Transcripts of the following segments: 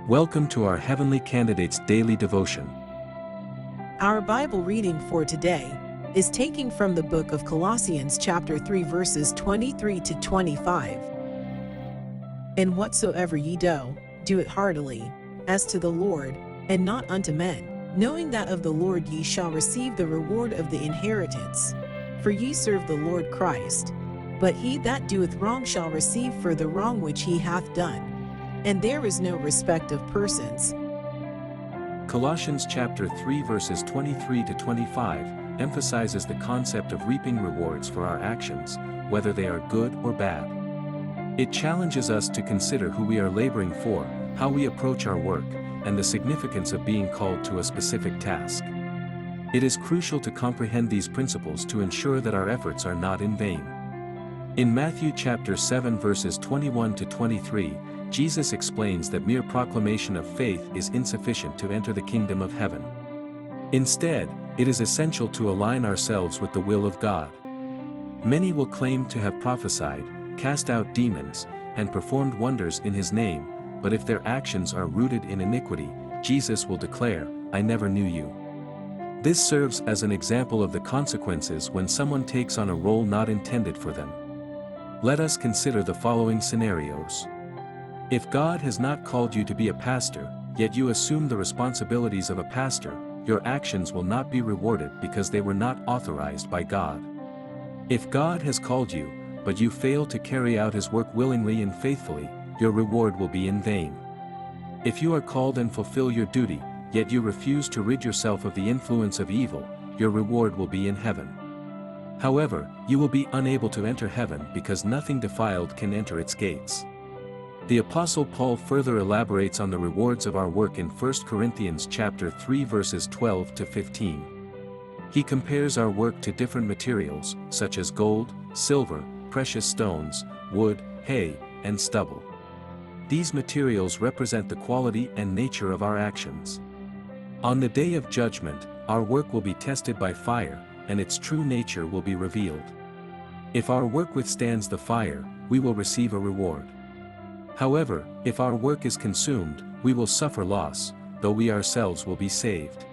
Welcome to our Heavenly Candidates Daily Devotion. Our Bible reading for today is taken from the book of Colossians chapter 3 verses 23 to 25. And whatsoever ye do, do it heartily, as to the Lord, and not unto men, knowing that of the Lord ye shall receive the reward of the inheritance. For ye serve the Lord Christ. But he that doeth wrong shall receive for the wrong which he hath done. And there is no respect of persons. Colossians chapter 3 verses 23 to 25 emphasizes the concept of reaping rewards for our actions, whether they are good or bad. It challenges us to consider who we are laboring for, how we approach our work, and the significance of being called to a specific task. It is crucial to comprehend these principles to ensure that our efforts are not in vain. In Matthew chapter 7 verses 21 to 23, Jesus explains that mere proclamation of faith is insufficient to enter the kingdom of heaven. Instead, it is essential to align ourselves with the will of God. Many will claim to have prophesied, cast out demons, and performed wonders in His name, but if their actions are rooted in iniquity, Jesus will declare, "I never knew you." This serves as an example of the consequences when someone takes on a role not intended for them. Let us consider the following scenarios. If God has not called you to be a pastor, yet you assume the responsibilities of a pastor, your actions will not be rewarded because they were not authorized by God. If God has called you, but you fail to carry out His work willingly and faithfully, your reward will be in vain. If you are called and fulfill your duty, yet you refuse to rid yourself of the influence of evil, your reward will be in heaven. However, you will be unable to enter heaven because nothing defiled can enter its gates. The Apostle Paul further elaborates on the rewards of our work in 1 Corinthians chapter 3 verses 12 to 15. He compares our work to different materials, such as gold, silver, precious stones, wood, hay, and stubble. These materials represent the quality and nature of our actions. On the day of judgment, our work will be tested by fire, and its true nature will be revealed. If our work withstands the fire, we will receive a reward. However, if our work is consumed, we will suffer loss, though we ourselves will be saved.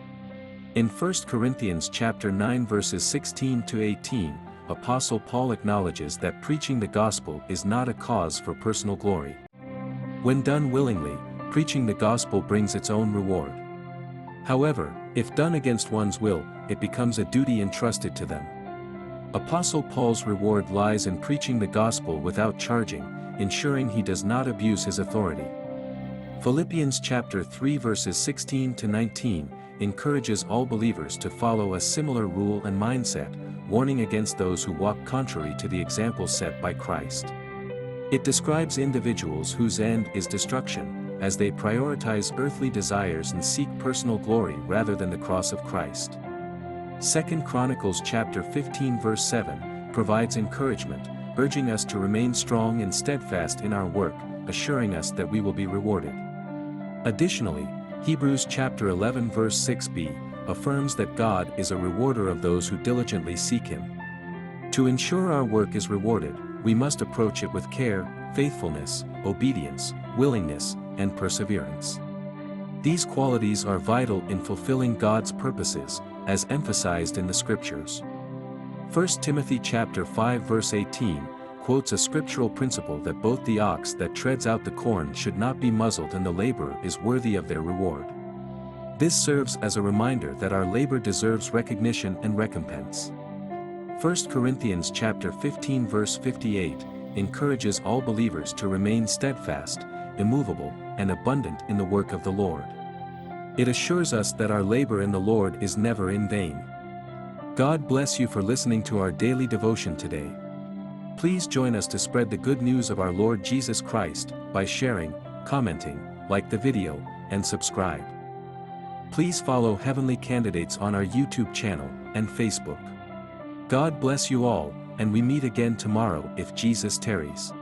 In 1 Corinthians chapter 9 verses 16 to 18, Apostle Paul acknowledges that preaching the gospel is not a cause for personal glory. When done willingly, preaching the gospel brings its own reward. However, if done against one's will, it becomes a duty entrusted to them. Apostle Paul's reward lies in preaching the gospel without charging, ensuring he does not abuse his authority. Philippians chapter 3 verses 16 to 19 encourages all believers to follow a similar rule and mindset, warning against those who walk contrary to the example set by Christ. It describes individuals whose end is destruction, as they prioritize earthly desires and seek personal glory rather than the cross of Christ. 2 Chronicles chapter 15 verse 7 provides encouragement, urging us to remain strong and steadfast in our work, assuring us that we will be rewarded. Additionally, Hebrews chapter 11 verse 6b affirms that God is a rewarder of those who diligently seek Him. To ensure our work is rewarded, we must approach it with care, faithfulness, obedience, willingness, and perseverance. These qualities are vital in fulfilling God's purposes, as emphasized in the Scriptures. 1 Timothy chapter 5 verse 18 quotes a scriptural principle that both the ox that treads out the corn should not be muzzled and the laborer is worthy of their reward. This serves as a reminder that our labor deserves recognition and recompense. 1 Corinthians chapter 15 verse 58 encourages all believers to remain steadfast, immovable, and abundant in the work of the Lord. It assures us that our labor in the Lord is never in vain. God bless you for listening to our daily devotion today. Please join us to spread the good news of our Lord Jesus Christ by sharing, commenting, like the video, and subscribe. Please follow Heavenly Candidates on our YouTube channel and Facebook. God bless you all, and we meet again tomorrow if Jesus tarries.